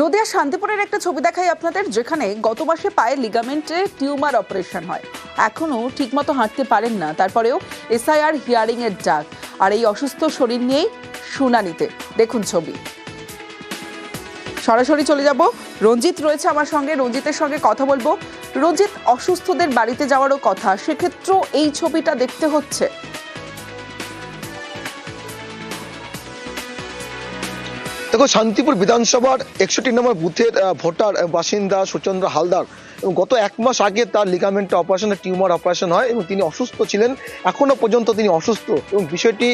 নদিয়া শান্তিপুরের একটা ছবি দেখাই আপনাদের, যেখানে গত মাসে পায়ে লিগামেন্টে টিউমার অপারেশন হয়। এখনো ঠিকমতো হাঁটতে পারেন না, তারপরেও এসআইআর হিয়ারিং এর ডাক। আর এই অসুস্থ শরীর নিয়েই শুনানিতে। দেখুন ছবি। সরাসরি চলে যাব, রঞ্জিত রয়েছে আমার সঙ্গে, রঞ্জিতের সঙ্গে কথা বলবো। রঞ্জিত, অসুস্থদের বাড়িতে যাওয়ারও কথা, সেক্ষেত্রেও এই ছবিটা দেখতে হচ্ছে। দেখো, শান্তিপুর বিধানসভার 61 নম্বর বুথের ভোটার বাসিন্দা সুচন্দ্র হালদার এবং গত 1 মাস আগে তার লিগামেন্ট অপারেশন, টিউমার অপারেশন হয় এবং তিনি অসুস্থ ছিলেন। এখনো পর্যন্ত তিনি অসুস্থ এবং বিষয়টি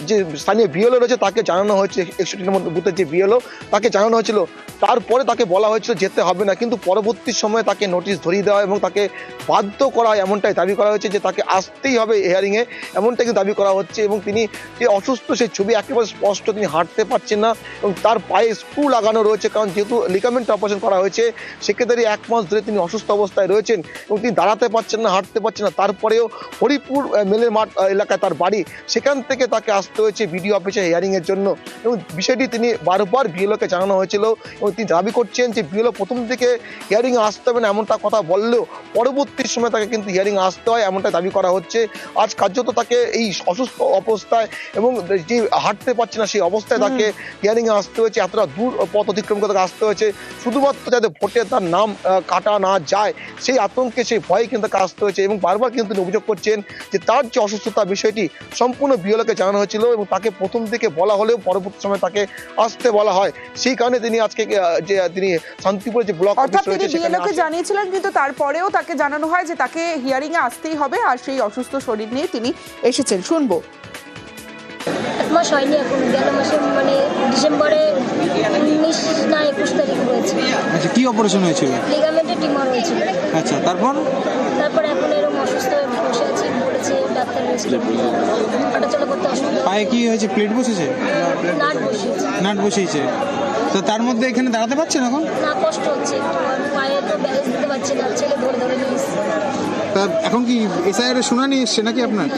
যে স্থানীয় বিএলও রয়েছে তাকে জানানো হয়েছে। 61 নম্বর বুথের যে বিএলও, তাকে জানানো হয়েছিল। তারপরে তাকে বলা হয়েছিল যেতে হবে না, কিন্তু পরবর্তী সময়ে তাকে নোটিশ ধরিয়ে দেওয়া এবং তাকে বাধ্য করা হয়, এমনটাই দাবি করা হয়েছে যে তাকে আসতেই হবে হিয়ারিংয়ে, এমনটাই কিন্তু দাবি করা হচ্ছে। এবং তিনি যে অসুস্থ সেই ছবি একেবারে স্পষ্ট, তিনি হাঁটতে পারছেন না এবং তার পায়ে স্ক্রু লাগানো রয়েছে, কারণ যেহেতু লিগামেন্ট অপারেশন করা হয়েছে সেক্ষেত্রে 1 মাস ধরে তিনি অসুস্থ অবস্থায় রয়েছেন এবং তিনি দাঁড়াতে পারছেন না, হাঁটতে পারছেন না। তারপরেও হরিপুর মেলের মাঠ এলাকায় তার বাড়ি, সেখান থেকে তাকে আসতে হয়েছে বিডিও অফিসে হিয়ারিং এর জন্য। এবং বিষয়টি তিনি বারবার বিএলওকে জানানো হয়েছিল এবং তিনি দাবি করছেন যে বিএলও প্রথম থেকে হিয়ারিং আসতে হবে না এমনটা কথা বললেও পরবর্তী সময় তাকে কিন্তু হিয়ারিং আসতে হয়, এমনটা দাবি করা হচ্ছে। আজ কার্যত তাকে এই অসুস্থ অবস্থায় এবং যে হাঁটতে পারছে না সেই অবস্থায় তাকে হিয়ারিং এ আসতে হয়েছে, এতটা দূর পথ অতিক্রম করে তাকে আসতে হয়েছে শুধুমাত্র যাতে ভোটে তার নাম কাটা না যায় সেই আতঙ্কে, সেই ভয়ে কিন্তু তাকে আসতে হয়েছে। এবং বারবার কিন্তু তিনি অভিযোগ করছেন যে তার যে অসুস্থতা বিষয়টি সম্পূর্ণ বিএলওকে জানানো হয়েছিল এবং তাকে প্রথম থেকে বলা হলেও পরবর্তী সময় তাকে আসতে বলা হয়। সেই কারণে তিনি আজকে যে তিনি শান্তিপুরে যে ব্লক অফিস রয়েছে বিএলওকে জানিয়েছিলেন, কিন্তু তারপরেও তাকে জানানো হয় যে তাকে হিয়ারিং এ আসতেই হবে, আর সেই অসুস্থ শরীর নিয়ে তিনি এসেছেন। শুনবো। 1 মাস হয়নি এখন, গেল মাসে মানে ডিসেম্বরে 19 না 21 তারিখ হয়েছে। আচ্ছা, কি অপারেশন হয়েছিল? লিগামেন্টে টিউমার হয়েছিল। আচ্ছা, তারপর এখন এরকম অসুস্থ হয়ে বসে আছি, বলেছে ডাক্তার হাঁটাচলা করতে অসুবিধা। পায়ে কি হয়েছে? প্লেট বসেছে? নাট বসিয়েছে। নাট বসিয়েছে। তো তার মধ্যে এখানে দাঁড়াতে পারছেন এখন? না, কষ্ট হচ্ছে একটু, পায়ে তো ব্যালেন্স দিতে পারছি না, ছেলে ধরে ধরে নিয়ে এসছে। তা এখন কি এসআইআর এর শুনানি এসছে নাকি আপনার?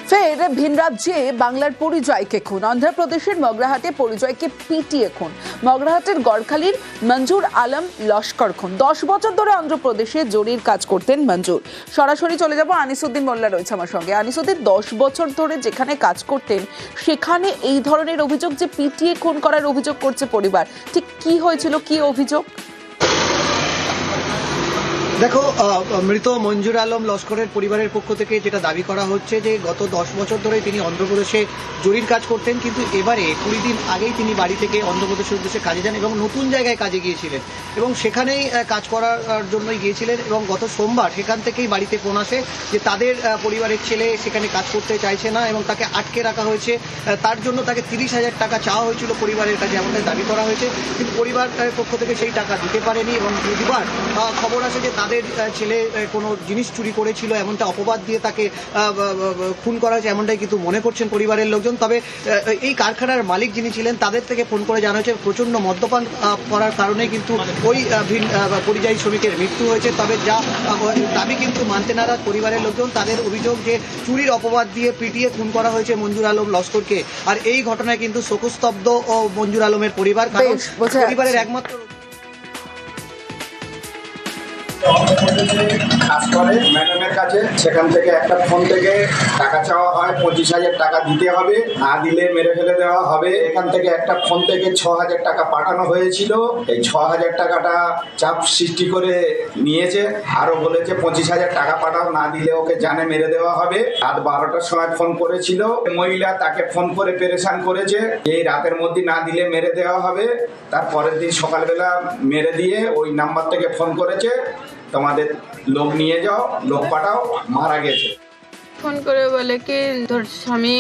ফের ভিন রাজ্যে বাংলার পরিযায়কে খুন। অন্ধ্রপ্রদেশের মগরাহাটে পরিযায়কে পিটিয়ে খুন। মগরাহাটের গড়খালির মঞ্জুর আলম লস্কর খুন। 10 বছর ধরে অন্ধ্রপ্রদেশে জরির কাজ করতেন মঞ্জুর। সরাসরি চলে যাব, আনিসুদ্দিন মোল্লা রয়েছে আমার সঙ্গে। আনিসুদ্দিন, 10 বছর ধরে যেখানে কাজ করতেন সেখানে এই ধরনের অভিযোগ, যে পিটিয়ে খুন করার অভিযোগ করছে পরিবার, ঠিক কি হয়েছিল, কি অভিযোগ? দেখো, মৃত মঞ্জুর আলম লস্করের পরিবারের পক্ষ থেকে যেটা দাবি করা হচ্ছে যে গত 10 বছর ধরে তিনি অন্ধ্রপ্রদেশে জরির কাজ করতেন, কিন্তু এবারে 20 দিন আগেই তিনি বাড়ি থেকে অন্ধ্রপ্রদেশের উদ্দেশ্যে কাজে যান এবং নতুন জায়গায় কাজে গিয়েছিলেন এবং সেখানেই কাজ করার জন্যই গিয়েছিলেন। এবং গত সোমবার সেখান থেকেই বাড়িতে ফোন আসে যে তাদের পরিবারের ছেলে সেখানে কাজ করতে চাইছে না এবং তাকে আটকে রাখা হয়েছে। তার জন্য তাকে 30,000 টাকা চাওয়া হয়েছিল পরিবারের কাছে, এমনটাই দাবি করা হয়েছে, কিন্তু পরিবারের পক্ষ থেকে সেই টাকা দিতে পারেনি। এবং বুধবার খবর আসে যে তাদের ছেলে কোনো জিনিস চুরি করেছিল, এমনটা অপবাদ দিয়ে তাকে খুন করা হয়েছে, এমনটাই কিন্তু মনে করছেন পরিবারের লোকজন। তবে এই কারখানার মালিক যিনি ছিলেন তাদের থেকে ফোন করে জানা হয়েছে প্রচণ্ড মদ্যপান করার কারণে কিন্তু ওই পরিযায়ী শ্রমিকের মৃত্যু হয়েছে। তবে যা দাবি কিন্তু মানতে নারাজ পরিবারের লোকজন। তাদের অভিযোগ যে চুরির অপবাদ দিয়ে পিটিয়ে খুন করা হয়েছে মঞ্জুর আলম লস্করকে। আর এই ঘটনায় কিন্তু শোকস্তব্ধ মঞ্জুর আলমের পরিবার, কারণ পরিবারের একমাত্র কাজ করে ম্যাডামের কাছে, সেখান থেকে একটা ফোন থেকে টাকা চাওয়া হয়, 25,000 টাকা দিতে হবে, না দিলে মেরে ফেলে দেওয়া হবে। এখান থেকে একটা ফোন থেকে 6,000 টাকা পাঠানো হয়েছিল। এই 6,000 টাকাটা চাপ সৃষ্টি করে নিয়েছে, আরো বলেছে 25,000 টাকা পাঠাও, না দিলে ওকে জানে মেরে দেওয়া হবে। রাত 12টার সময় ফোন করেছিল মহিলা, তাকে ফোন করে পেরেশান করেছে এই রাতের মধ্যে না দিলে মেরে দেওয়া হবে। তারপরের দিন সকালবেলা মেরে দিয়ে ওই নাম্বার থেকে ফোন করেছে, তোমাদের লোক নিয়ে যাও, লোক পাঠাও, মারা গেছে। ফোন করে বলে কি তোর স্বামী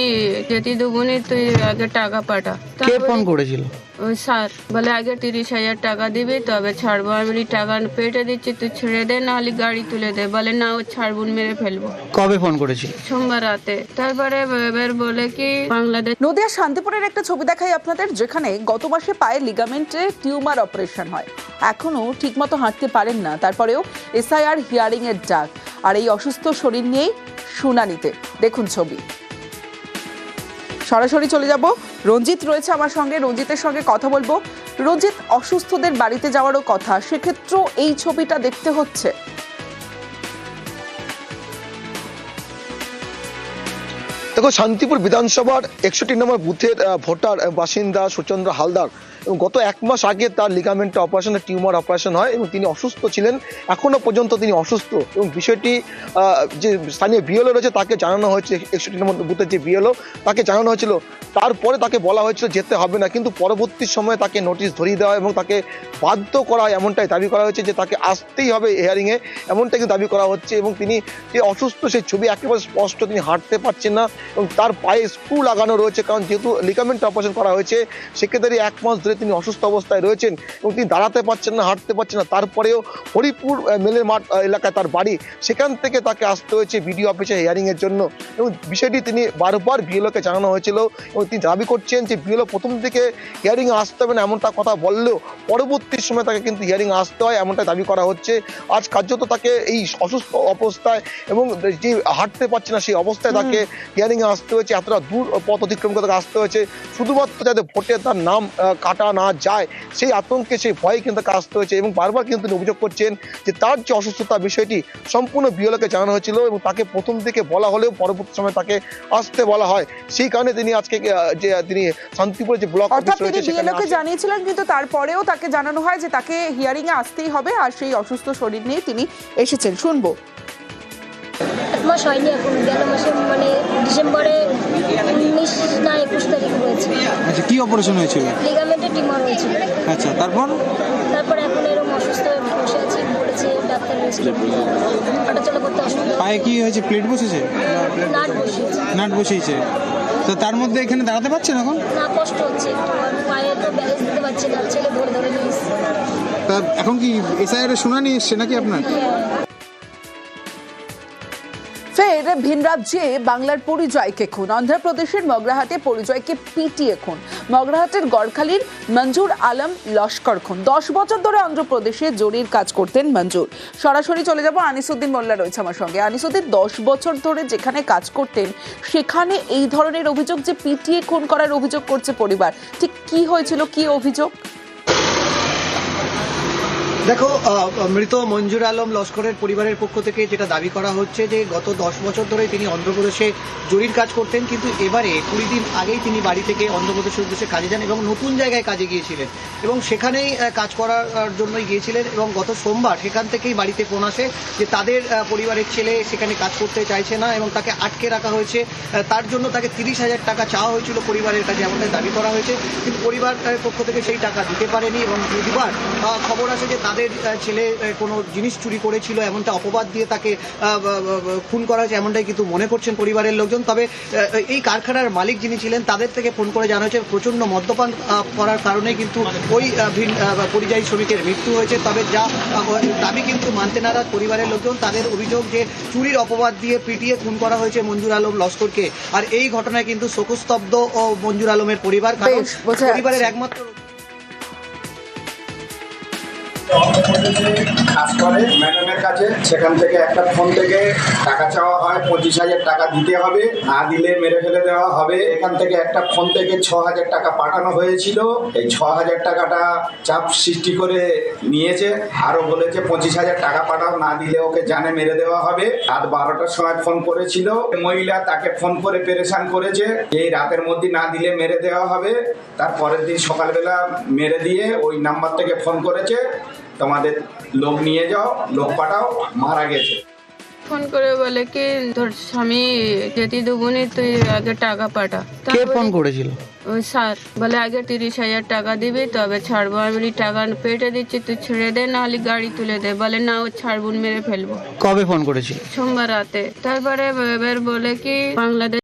যেতে দেবনি, তুই আগে টাকা পাঠা। কে ফোন করেছিল? ওই স্যার বলে আগে 30,000 টাকা দিবি তবে ছাড়বো। আমি টাকা পেটে দিচ্ছি, তুই ছেড়ে দে, নাহলে গাড়ি তুলে দে। বলে না, ও ছাড়বো, মেরে ফেলবো। কবে ফোন করেছিল? সোমবার রাতে। তারপরে এবার বলে কি বাংলাদেশ। নদিয়া শান্তিপুরের একটা ছবি দেখাই আপনাদের, যেখানে গত মাসে পায়ে লিগামেন্টে টিউমার অপারেশন হয়। এখনো ঠিকমতো হাঁটতে পারেন না, তারপরেও এসআইআর হিয়ারিং এর ডাক। আর এই অসুস্থ শরীর নিয়েই শুনানিতে। দেখুন ছবি। সরাসরি চলে যাব, রঞ্জিত রয়েছে আমার সঙ্গে, রঞ্জিতের সঙ্গে কথা বলবো। রঞ্জিত, অসুস্থদের বাড়িতে যাওয়ারও কথা, সেক্ষেত্রেও এই ছবিটা দেখতে হচ্ছে। দেখো, শান্তিপুর বিধানসভার 61 নম্বর বুথের ভোটার বাসিন্দা সুচন্দ্র হালদার এবং গত 1 মাস আগে তার লিগামেন্টে অপারেশন, টিউমার অপারেশন হয় এবং তিনি অসুস্থ ছিলেন, এখনো পর্যন্ত তিনি অসুস্থ। এবং বিষয়টি যে স্থানীয় বিএলও রয়েছে তাকে জানানো হয়েছে, 61 নম্বর বুথের যে বিএলও তাকে জানানো হয়েছিল, তারপরে তাকে বলা হয়েছিল যেতে হবে না, কিন্তু পরবর্তী সময়ে তাকে নোটিশ ধরিয়ে দেওয়া এবং তাকে বাধ্য করা হয়, এমনটাই দাবি করা হয়েছে যে তাকে আসতেই হবে হিয়ারিংয়ে, এমনটাই কিন্তু দাবি করা হচ্ছে। এবং তিনি যে অসুস্থ সেই ছবি একেবারে স্পষ্ট, তিনি হাঁটতে পারছেন না এবং তার পায়ে স্ক্রু লাগানো রয়েছে, কারণ যেহেতু লিগামেন্ট অপারেশন করা হয়েছে সেক্ষেত্রে 1 মাস ধরে তিনি অসুস্থ অবস্থায় রয়েছেন এবং তিনি দাঁড়াতে পারছেন না, হাঁটতে পারছেন না। তারপরেও হরিপুর মেলের মাঠ এলাকায় তার বাড়ি, সেখান থেকে তাকে আসতে হয়েছে বিডিও অফিসে হিয়ারিংয়ের জন্য। এবং বিষয়টি তিনি বারবার বিএলওকে জানানো হয়েছিল এবং তিনি দাবি করছেন যে বিএলও প্রথম দিকে হিয়ারিংয়ে আসতে হবে না এমনটা কথা বললেও পরবর্তী সময় তাকে কিন্তু হিয়ারিংয়ে আসতে হয়, এমনটা দাবি করা হচ্ছে। আজ কার্যত তাকে এই অসুস্থ অবস্থায় এবং যে হাঁটতে পারছে না সেই অবস্থায় তাকে হিয়ারিংয়ে আসতে হয়েছে, এতটা দূর পথ অতিক্রম করে তাকে আসতে হয়েছে শুধুমাত্র যাতে ভোটে তার নাম কাটা না যায় সেই আতঙ্কে, সেই ভয়ে কিন্তু তাকে আসতে হয়েছে। এবং বারবার কিন্তু তিনি অভিযোগ করছেন যে তার যে অসুস্থতা বিষয়টি সম্পূর্ণ বিএলওকে জানানো হয়েছিল এবং তাকে প্রথম দিকে বলা হলেও পরবর্তী সময় তাকে আসতে বলা হয়। সেই কারণে তিনি আজকে যে তিনি শান্তিপুরে যে ব্লক অফিস রয়েছে সেখানে বিএলওকে জানিয়েছিলেন, কিন্তু তারপরেও তাকে জানানো হয় যে তাকে হিয়ারিং এ আসতেই হবে, আর সেই অসুস্থ শরীর নিয়ে তিনি এসেছেন। শুনবো। 1 মাস হয়নি এখন, গেল মাসে মানে ডিসেম্বরে 19 না 21 তারিখ হয়েছে। আচ্ছা, কি অপারেশন হয়েছিল? লিগামেন্টে টিউমার হয়েছিল। আচ্ছা, তারপর এখন এরকম অসুস্থ হয়ে বসে আছি, বলেছে ডাক্তার হাঁটাচলা করতে অসুবিধা। পায়ে কি হয়েছে? প্লেট বসেছে? নাট বসিয়েছে। নাট বসিয়েছে। তো তার মধ্যে এখানে দাঁড়াতে পারছেন এখন? না, কষ্ট হচ্ছে একটু, আর পায়ে তো ব্যালেন্স দিতে পারছে না, ছেলে ধরে ধরে নিয়ে এসছে। তা এখন কি এসআইআর এর শুনানি এসছে নাকি আপনার? ফের ভিন রাজ্যে বাংলার পরিযায়ীকে খুন, অন্ধ্রপ্রদেশের মগরাহাটে পরিযায়ীকে পিটিয়ে খুন। মগরাহাটের গড়খালির মঞ্জুর আলম লস্কর খুন। 10 বছর ধরে অন্ধ্রপ্রদেশে জরির কাজ করতেন মঞ্জুর। সরাসরি চলে যাব, আনিসুদ্দিন মোল্লা রয়েছে আমার সঙ্গে। আনিসুদ্দিন, 10 বছর ধরে যেখানে কাজ করতেন সেখানে এই ধরনের অভিযোগ যে পিটিয়ে খুন করার অভিযোগ করছে পরিবার, ঠিক কি হয়েছিল, কি অভিযোগ? দেখো, মৃত মঞ্জুর আলম লস্করের পরিবারের পক্ষ থেকে যেটা দাবি করা হচ্ছে যে গত 10 বছর ধরে তিনি অন্ধ্রপ্রদেশে জরির কাজ করতেন, কিন্তু এবারে 20 দিন আগেই তিনি বাড়ি থেকে অন্ধ্রপ্রদেশের উদ্দেশ্যে কাজে যান এবং নতুন জায়গায় কাজে গিয়েছিলেন এবং সেখানেই কাজ করার জন্যই গিয়েছিলেন। এবং গত সোমবার সেখান থেকেই বাড়িতে ফোন আসে যে তাদের পরিবারের ছেলে সেখানে কাজ করতে চাইছে না এবং তাকে আটকে রাখা হয়েছে। তার জন্য তাকে 30,000 টাকা চাওয়া হয়েছিল পরিবারের কাছে, এমনটাই দাবি করা হয়েছে, কিন্তু পরিবারের পক্ষ থেকে সেই টাকা দিতে পারেনি। এবং বুধবার খবর আসে যে তাদের ছেলে কোনো জিনিস চুরি করেছিল, এমনটা অপবাদ দিয়ে তাকে খুন করা হয়েছে, এমনটাই কিন্তু মনে করছেন পরিবারের লোকজন। তবে এই কারখানার মালিক যিনি ছিলেন তাদের থেকে ফোন করে জানা হয়েছে প্রচন্ড মদ্যপান করার কারণে কিন্তু ওই পরিযায়ী শ্রমিকের মৃত্যু হয়েছে। তবে যা দাবি কিন্তু মানতে নারাজ পরিবারের লোকজন। তাদের অভিযোগ যে চুরির অপবাদ দিয়ে পিটিয়ে খুন করা হয়েছে মঞ্জুর আলম লস্করকে। আর এই ঘটনায় কিন্তু শোকস্তব্ধ মঞ্জুর আলমের পরিবার, কারণ পরিবারের একমাত্র কাজ করে ম্যাডামের কাছে, সেখান থেকে একটা ফোন থেকে টাকা চাওয়া হয়, 25,000 টাকা দিতে হবে, না দিলে মেরে ফেলে দেওয়া হবে। এখান থেকে একটা ফোন থেকে 6,000 টাকা পাঠানো হয়েছিল। এই 6,000 টাকাটা চাপ সৃষ্টি করে নিয়েছে, আরো বলেছে 25,000 টাকা পাঠাও, না দিলে ওকে জানে মেরে দেওয়া হবে। রাত 12টার সময় ফোন করেছিল মহিলা, তাকে ফোন করে পেরেশান করেছে এই রাতের মধ্যে না দিলে মেরে দেওয়া হবে। তার পরের দিন সকালবেলা মেরে দিয়ে ওই নাম্বার থেকে ফোন করেছে, তোমাদের লোক নিয়ে যাও, লোক পাঠাও, মারা গেছে। ফোন করে বলে কি তোর স্বামী যেতে দেবনি, তুই আগে টাকা পাঠা। কে ফোন করেছিল? ওই স্যার বলে আগে 30,000 টাকা দিবি তবে ছাড়বো। আমি টাকা পেটে দিচ্ছি, তুই ছেড়ে দে, নাহলে গাড়ি তুলে দে। বলে না, ও ছাড়বুন, মেরে ফেলবো। কবে ফোন করেছিল? সোমবার রাতে। তারপরে এবার বলে কি বাংলাদেশ